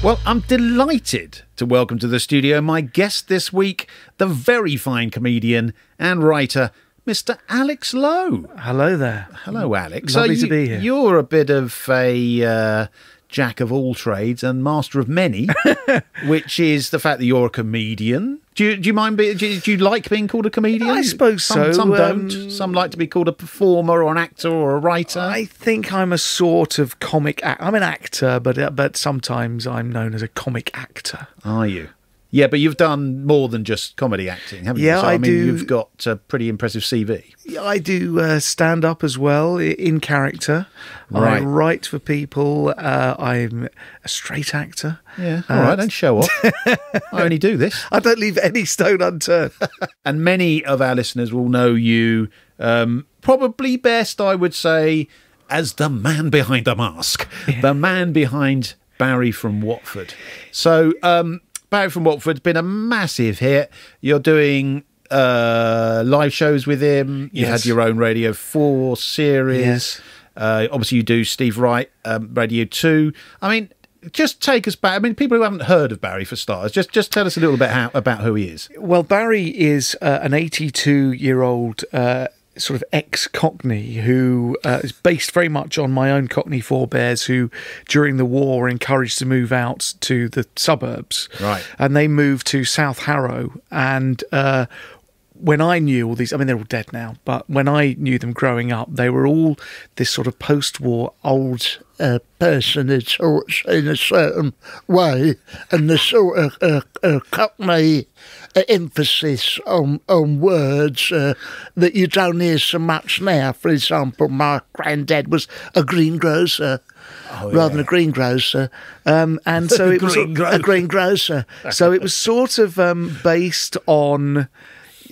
Well, I'm delighted to welcome to the studio my guest this week, the very fine comedian and writer, Mr. Alex Lowe. Hello there. Hello, Alex. Lovely to be here. You're a bit of a jack of all trades and master of many, which is the fact that you're a comedian. Do you mind? Do you like being called a comedian? I suppose so. Some don't. Some like to be called a performer or an actor or a writer. I think I'm a sort of comic actor. I'm an actor, but sometimes I'm known as a comic actor. Are you? Yeah, but you've done more than just comedy acting, haven't you? Yeah, So, I do. You've got a pretty impressive CV. I do stand up as well in character. Right. I write for people. I'm a straight actor. Yeah, all right, don't show off. I only do this. I don't leave any stone unturned. And many of our listeners will know you probably best, I would say, as the man behind the mask, the man behind Barry from Watford. So Barry from Watford's been a massive hit. You're doing live shows with him. You had your own Radio 4 series. Yes. Obviously, you do Steve Wright, Radio 2. I mean, just take us back. I mean, people who haven't heard of Barry, for starters, just tell us a little bit about who he is. Well, Barry is an 82-year-old sort of ex-Cockney who is based very much on my own Cockney forebears who, during the war, were encouraged to move out to the suburbs. Right. And they moved to South Harrow. And when I knew all these, I mean, they're all dead now, but when I knew them growing up, they were all this sort of post-war old person who talks in a certain way, and the sort of Cockney emphasis on words that you don't hear so much now. For example, my granddad was a greengrocer. Rather than a greengrocer, and so it was a greengrocer. So it was sort of based on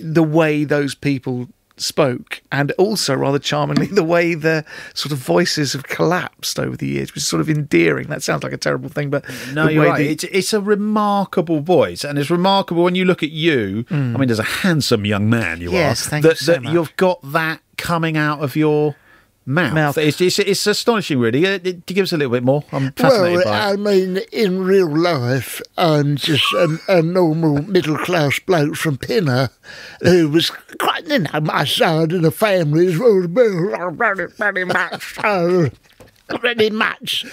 the way those people spoke, and also rather charmingly the way their sort of voices have collapsed over the years, which is sort of endearing. That sounds like a terrible thing, but no, you're right. It's a remarkable voice, and it's remarkable when you look at you. I mean, as a handsome young man you are. Yes, thank you so much. You've got that coming out of your mouth. It's astonishing, really. Do you give us a little bit more? I'm fascinated by it. I mean, in real life, I'm just a normal middle-class bloke from Pinner who was quite, my side of the family is very much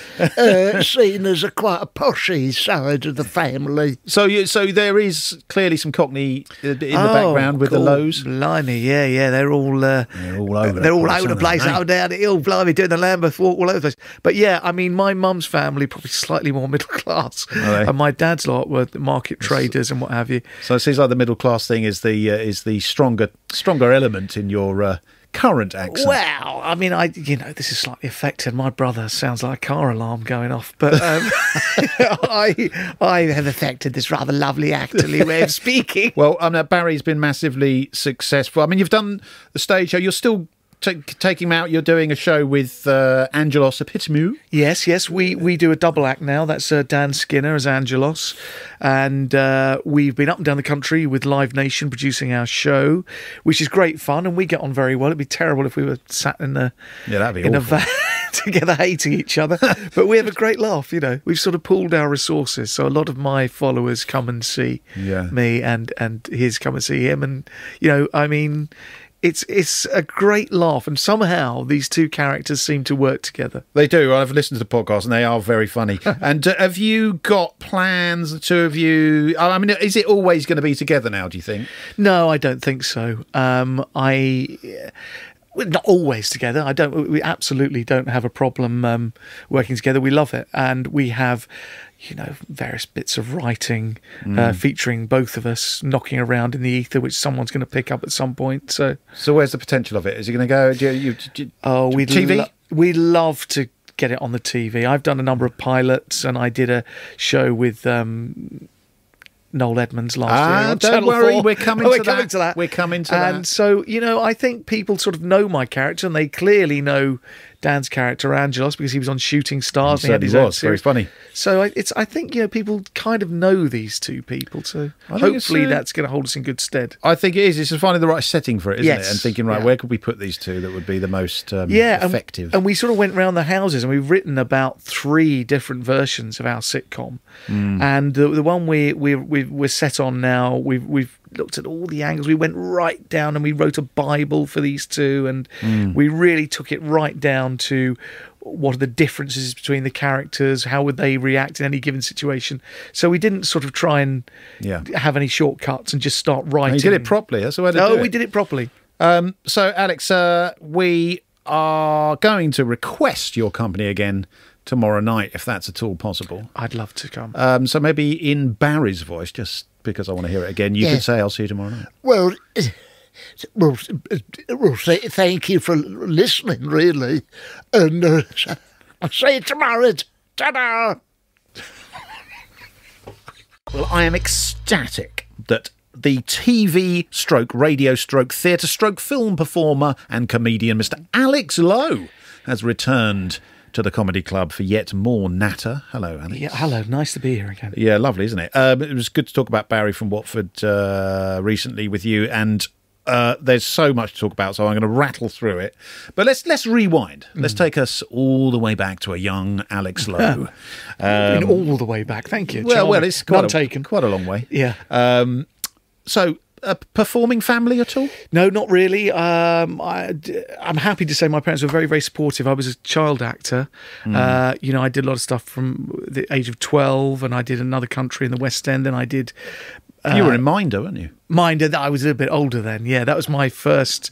seen as quite a poshy side of the family. So there is clearly some Cockney in the background with the Lowes. Blimey, yeah, they're all all over the place, eh? out down the hill, blimey, doing the Lambeth walk all over the place. But yeah, I mean, my mum's family probably slightly more middle class, and my dad's lot were market traders and what have you. So it seems like the middle class thing is the stronger element in your current accent. Well, I mean, this is slightly affected. My brother sounds like a car alarm going off, but I have affected this rather lovely actorly way of speaking. Well, Barry's been massively successful. I mean, you've done the stage show. You're still taking him out. You're doing a show with Angelos Epitomou. Yes, we do a double act now. That's Dan Skinner as Angelos, and we've been up and down the country with Live Nation producing our show, which is great fun, and we get on very well. It'd be terrible if we were sat in a van together hating each other, but we have a great laugh. We've sort of pooled our resources, so a lot of my followers come and see me, and his come and see him, and I mean, It's a great laugh, and somehow these two characters seem to work together. They do. I've listened to the podcast, and they are very funny. And have you got plans, the two of you? I mean, is it always going to be together now, do you think? No, I don't think so. We're not always together. We absolutely don't have a problem working together. We love it, and we have various bits of writing featuring both of us knocking around in the ether, which someone's going to pick up at some point. So where's the potential of it? Is it going to go? TV? We'd love to get it on the TV. I've done a number of pilots, and I did a show with Noel Edmonds last year on don't Channel worry, 4. we're coming to that. We're coming to that. And so, I think people sort of know my character, and they clearly know Dan's character Angelos because he was on Shooting Stars. He And he had his own was very series. funny. So I think people kind of know these two people. So I think it's, hopefully that's going to hold us in good stead. I think it is. It's just finding the right setting for it, isn't Yes. it? And thinking, right, Yeah. where could we put these two that would be the most effective? And we sort of went round the houses and we've written about 3 different versions of our sitcom. And the one we're set on now, we've looked at all the angles. We went right down and we wrote a Bible for these two, and we really took it right down to what are the differences between the characters, how would they react in any given situation. So we didn't sort of try and have any shortcuts and just start writing. You did it properly. That's the way to do it. Oh, we did it properly. So, Alex, we are going to request your company again tomorrow night, if that's at all possible. I'd love to come. So maybe in Barry's voice, just because I want to hear it again, you could say, I'll see you tomorrow night. Well, say thank you for listening, really. And I'll see you tomorrow. Ta-da! Well, I am ecstatic that the TV stroke, radio stroke, theatre stroke, film performer and comedian Mr. Alex Lowe has returned to the Comedy Club for yet more natter. Hello, Alex. Yeah, hello. Nice to be here again. Yeah, lovely, isn't it? It was good to talk about Barry from Watford recently with you, and there's so much to talk about, so I'm going to rattle through it. But let's rewind. Let's take us all the way back to a young Alex Lowe. All the way back. Thank you. Well, Charming. it's quite taken. quite a long way. Yeah. So, a performing family at all? No, not really. I'm happy to say my parents were very, very supportive. I was a child actor. I did a lot of stuff from the age of 12, and I did Another Country in the West End, and I did... You were in Minder, weren't you? Minder. I was a little bit older then. Yeah, that was my first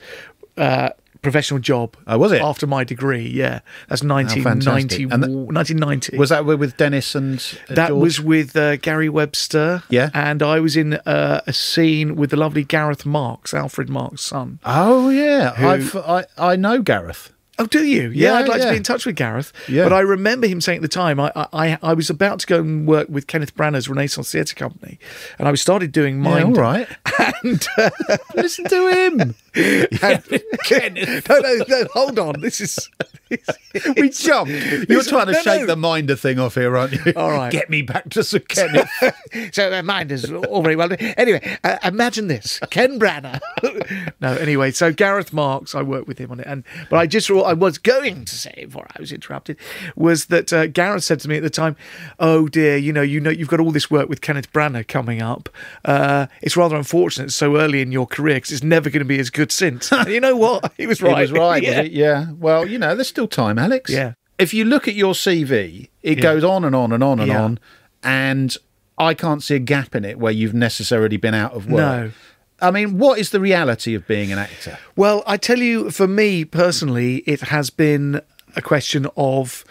professional job. Oh, was it? After my degree, yeah. That's 1990. 1990. Was that with Dennis and That George? was with Gary Webster. Yeah. And I was in a scene with the lovely Gareth Marks, Alfred Marks' son. Oh, yeah. I know Gareth. Oh, do you? Yeah, I'd like yeah. to be in touch with Gareth. Yeah. But I remember him saying at the time, I was about to go and work with Kenneth Branagh's Renaissance Theatre Company, and I started doing Yeah, Mind. all right. And Listen to him. Kenneth. no, hold on. This is We jumped. You're trying to shake the Minder thing off here, aren't you? All right. Get me back to Sir Kenneth. So Minders all very well. Anyway, imagine this: Ken Branagh. No, anyway, so Gareth Marks, I worked with him on it, but I was going to say before I was interrupted was that Gareth said to me at the time, "Oh dear, you've got all this work with Kenneth Branagh coming up. It's rather unfortunate it's so early in your career because it's never going to be as good since." And you know what? He was right. He was right, Yeah. was it? Yeah. Well, there's still time, Alex. Yeah. If you look at your CV, it goes on and on and on and Yeah. on, and I can't see a gap in it where you've necessarily been out of work. No. I mean, what is the reality of being an actor? Well, I tell you, for me personally, it has been a question of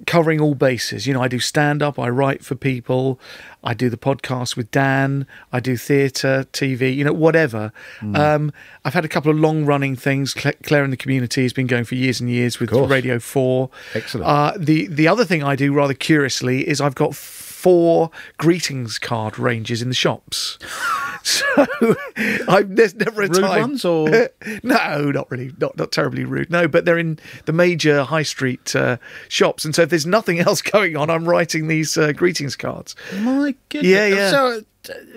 covering all bases. I do stand-up, I write for people, I do the podcast with Dan, I do theatre, TV, whatever. I've had a couple of long-running things. Claire in the Community has been going for years and years with Radio 4. Excellent. The other thing I do, rather curiously, is I've got 4 greetings card ranges in the shops. So there's never a Rude time. ones or No, not really, not terribly rude. No, but they're in the major high street shops, and so if there's nothing else going on, I'm writing these greetings cards. my goodness. Yeah. So,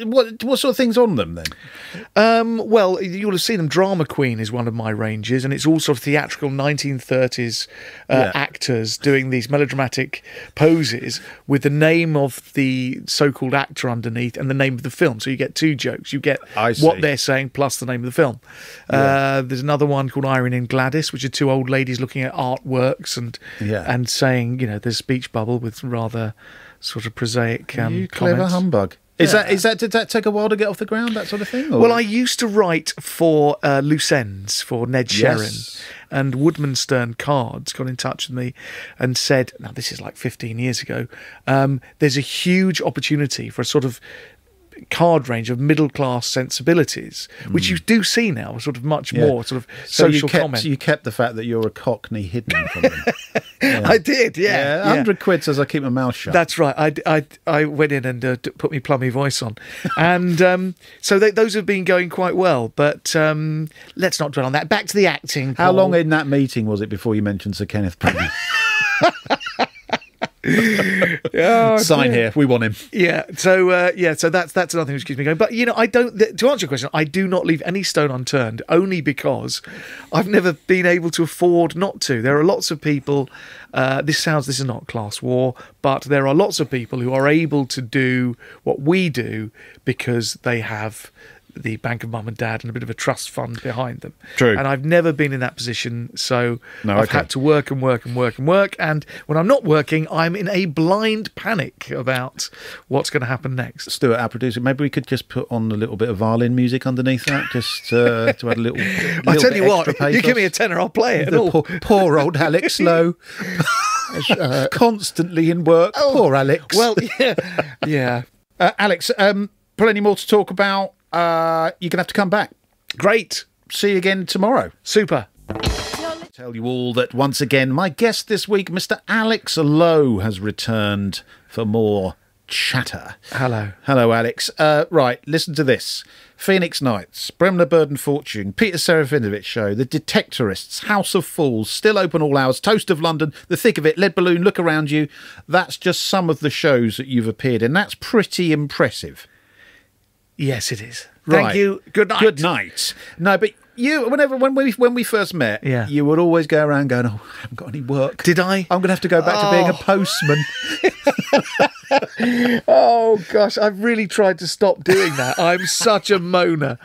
what sort of things on them then? Well, you'll have seen them. Drama Queen is one of my ranges, and it's all sort of theatrical 1930s actors doing these melodramatic poses with the name of the so-called actor underneath and the name of the film. So you get 2 jokes. You get what they're saying plus the name of the film. There's another one called Irene and Gladys, which are 2 old ladies looking at artworks and saying, there's speech bubble with rather sort of prosaic You clever comments. humbug. Is that did that take a while to get off the ground, that sort of thing? Or? Well, I used to write for Loose Ends for Ned Sherrin, Yes. and Woodman Stern Cards got in touch with me and said, now this is like 15 years ago, there's a huge opportunity for a sort of card range of middle class sensibilities, which you do see now, sort of much more sort of So social comment. you kept the fact that you're a Cockney hidden from them. I did, yeah. 100 quid says I keep my mouth shut. That's right. I went in and put my plummy voice on, and so those have been going quite well. But let's not dwell on that. Back to the acting. How Paul. long in that meeting was it before you mentioned Sir Kenneth Branagh? Oh, Sign here. We want him. Yeah. So So that's another thing which keeps me going. But I don't. To answer your question, I do not leave any stone unturned. Only because I've never been able to afford not to. There are lots of people. This is not class war, but there are lots of people who are able to do what we do because they have the bank of mum and dad and a bit of a trust fund behind them. True. And I've never been in that position, so No, I've okay. had to work and work and work and work. And when I'm not working, I'm in a blind panic about what's going to happen next. Stuart, our producer, maybe we could just put on a little bit of violin music underneath that, just to add a little. I tell bit you what, extra you give pathos. me a tenner, I'll play it. And The all. poor old Alex Lowe, constantly in work. Poor Alex. Well, yeah. Alex, plenty more to talk about. You're gonna have to come back. Great. See you again tomorrow. Super. Tell you all that once again, my guest this week, Mr. Alex Lowe, has returned for more chatter. Hello. Hello, Alex. Right, listen to this. Phoenix Nights, Bremner Bird and Fortune, Peter Serafinovich Show, The Detectorists, House of Fools, Still Open All Hours, Toast of London, The Thick of It, Lead Balloon, Look Around You. That's just some of the shows that you've appeared in. That's pretty impressive. Yes, it is. Right. Thank you. Good night. Good night. No, but you, when we first met, Yeah. you would always go around going, "Oh, I haven't got any work." Did I? I'm going to have to go back to being a postman. Oh gosh, I've really tried to stop doing that. I'm such a moaner.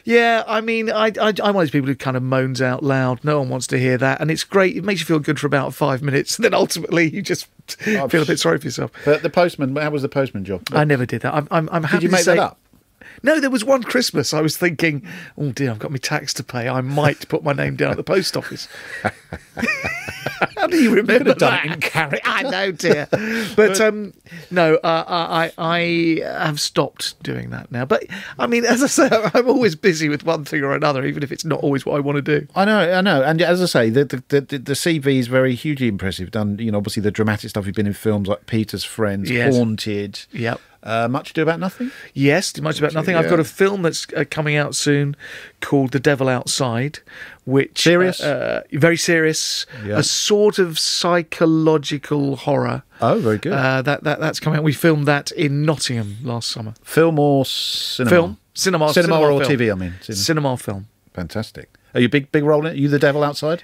Yeah, I mean, I'm one of those people who kind of moans out loud. No one wants to hear that, and it's great. It makes you feel good for about 5 minutes, and then ultimately you just feel a bit sorry for yourself. But the postman, how was the postman job? I never did that. I'm happy Did you to make say, that up? No, there was one Christmas I was thinking, oh dear, I've got my tax to pay. I might put my name down at the post office. How do you remember have done that? it in character. I know, dear. But no, I have stopped doing that now. But I mean, as I say, I'm always busy with one thing or another, even if it's not always what I want to do. I know. And as I say, the CV is very hugely impressive. Done, obviously the dramatic stuff. You've been in films like Peter's Friends, Yes. Haunted. Yep. Much Ado About Nothing. Yes, much about nothing. I've yeah. got a film that's coming out soon called The Devil Outside, which Serious? Very serious, Yeah. a sort of psychological horror. Oh, very good. That's coming out. We filmed that in Nottingham last summer. Film or cinema? Film, cinema Cinema or film. TV. I mean, Cinema film. Fantastic. Are you big role in it? Are you the devil outside?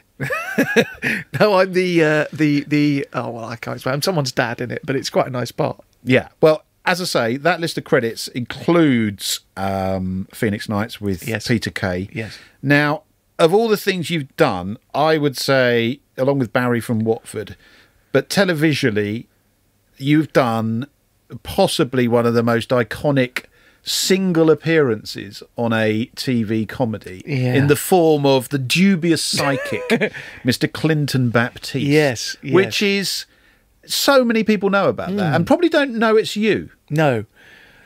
No, I'm the oh well, I can't explain. I'm someone's dad in it, but it's quite a nice part. Yeah. Well, as I say, that list of credits includes Phoenix Nights with Yes. Peter Kay. Yes. Now, of all the things you've done, I would say, along with Barry from Watford, but televisually, you've done possibly one of the most iconic single appearances on a TV comedy in the form of the dubious psychic, Mr. Clinton Baptiste. Yes, yes. Which is... So many people know about that and probably don't know it's you. No.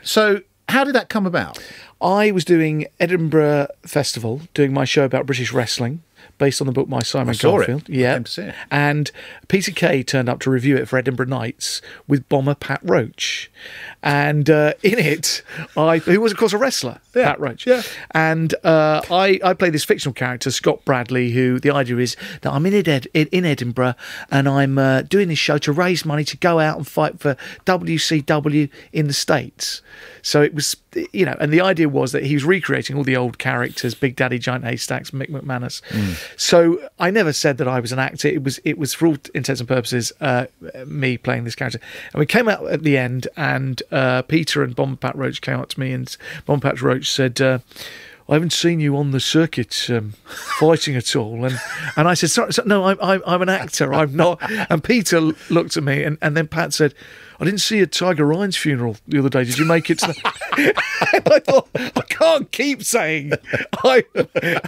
So how did that come about? I was doing Edinburgh Festival, doing my show about British wrestling, based on the book by Simon saw it. Garfield. I Yeah, came to see it. And Peter Kay turned up to review it for Edinburgh Nights with bomber Pat Roach, and in it, who was of course a wrestler, Pat Roach. Yeah. And I play this fictional character, Scott Bradley, who the idea is that I'm in Edinburgh and I'm doing this show to raise money to go out and fight for WCW in the States. So it was, and the idea was that he was recreating all the old characters, Big Daddy, Giant Haystacks, Mick McManus. So I never said that I was an actor. It was for all intents and purposes me playing this character. And we came out at the end, and Peter and Bomber Pat Roach came up to me, and Bomber Pat Roach said, I haven't seen you on the circuit fighting at all. And I said, sorry, no, I'm an actor. I'm not. And Peter looked at me, and then Pat said, I didn't see a Tiger Ryan's funeral the other day. Did you make it to and I thought, I can't keep saying I'm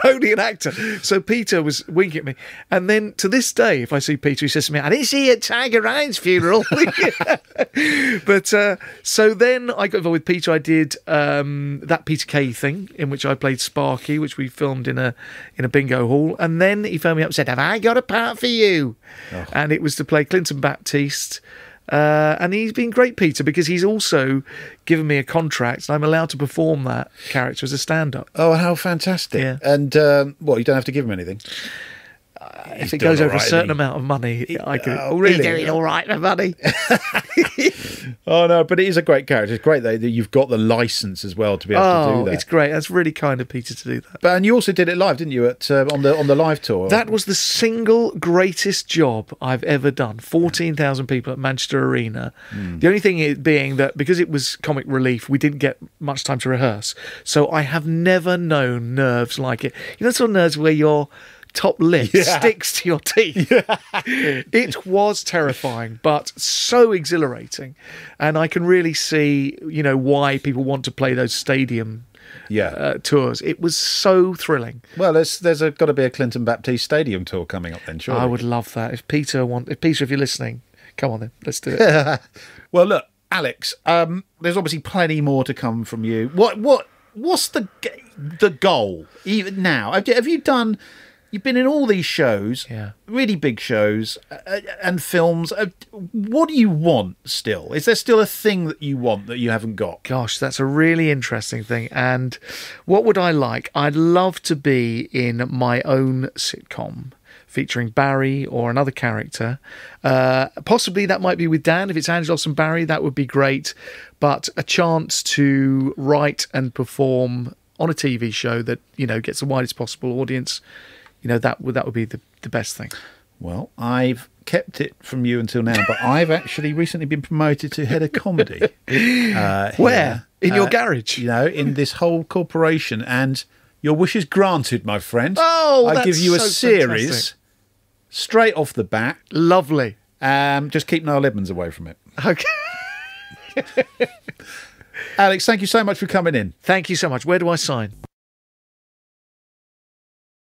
only an actor. So Peter was winking at me. And then to this day, if I see Peter, he says to me, I didn't see you at Tiger Ryan's funeral. But so then I got involved with Peter. I did that Peter Kay thing in which I played Sparky, which we filmed in a bingo hall. And then he phoned me up and said, have I got a part for you? Oh. And it was to play Clinton Baptiste. And he's been great, Peter, because he's also given me a contract and I'm allowed to perform that character as a stand-up. Oh, how fantastic. Yeah. And, you don't have to give him anything? If it goes over a certain amount of money, I could. Oh, really? He's doing all right for money. Oh, no, but it is a great character. It's great that you've got the licence as well to be able to do that. It's great. That's really kind of Peter to do that. And you also did it live, didn't you, on the live tour? That was the single greatest job I've ever done. 14,000 people at Manchester Arena. The only thing being that because it was comic relief, we didn't get much time to rehearse. So I have never known nerves like it. You know, sort of nerves where your top lip sticks to your teeth. It was terrifying, but so exhilarating. And I can really see, why people want to play those stadium tours. It was so thrilling. Well, there's got to be a Clinton Baptiste Stadium tour coming up then, surely. I would love that. If Peter, if you're listening, come on then, let's do it. Well, look, Alex, there's obviously plenty more to come from you. What's the goal even now? Have you done? You've been in all these shows, really big shows, and films. What do you want still? Is there still a thing that you want that you haven't got? Gosh, that's a really interesting thing. And what would I like? I'd love to be in my own sitcom featuring Barry or another character. Possibly that might be with Dan. If it's Angelos and Barry, that would be great. But a chance to write and perform on a TV show that, gets the widest possible audience. That would be the best thing. Well, I've kept it from you until now, but I've actually recently been promoted to head of comedy. Where? In your garage? In this whole corporation. And your wish is granted, my friend. Oh, I give you a series fantastic. Straight off the bat. Lovely. Just keep Niall Edmonds away from it. Okay. Alex, thank you so much for coming in. Thank you so much. Where do I sign?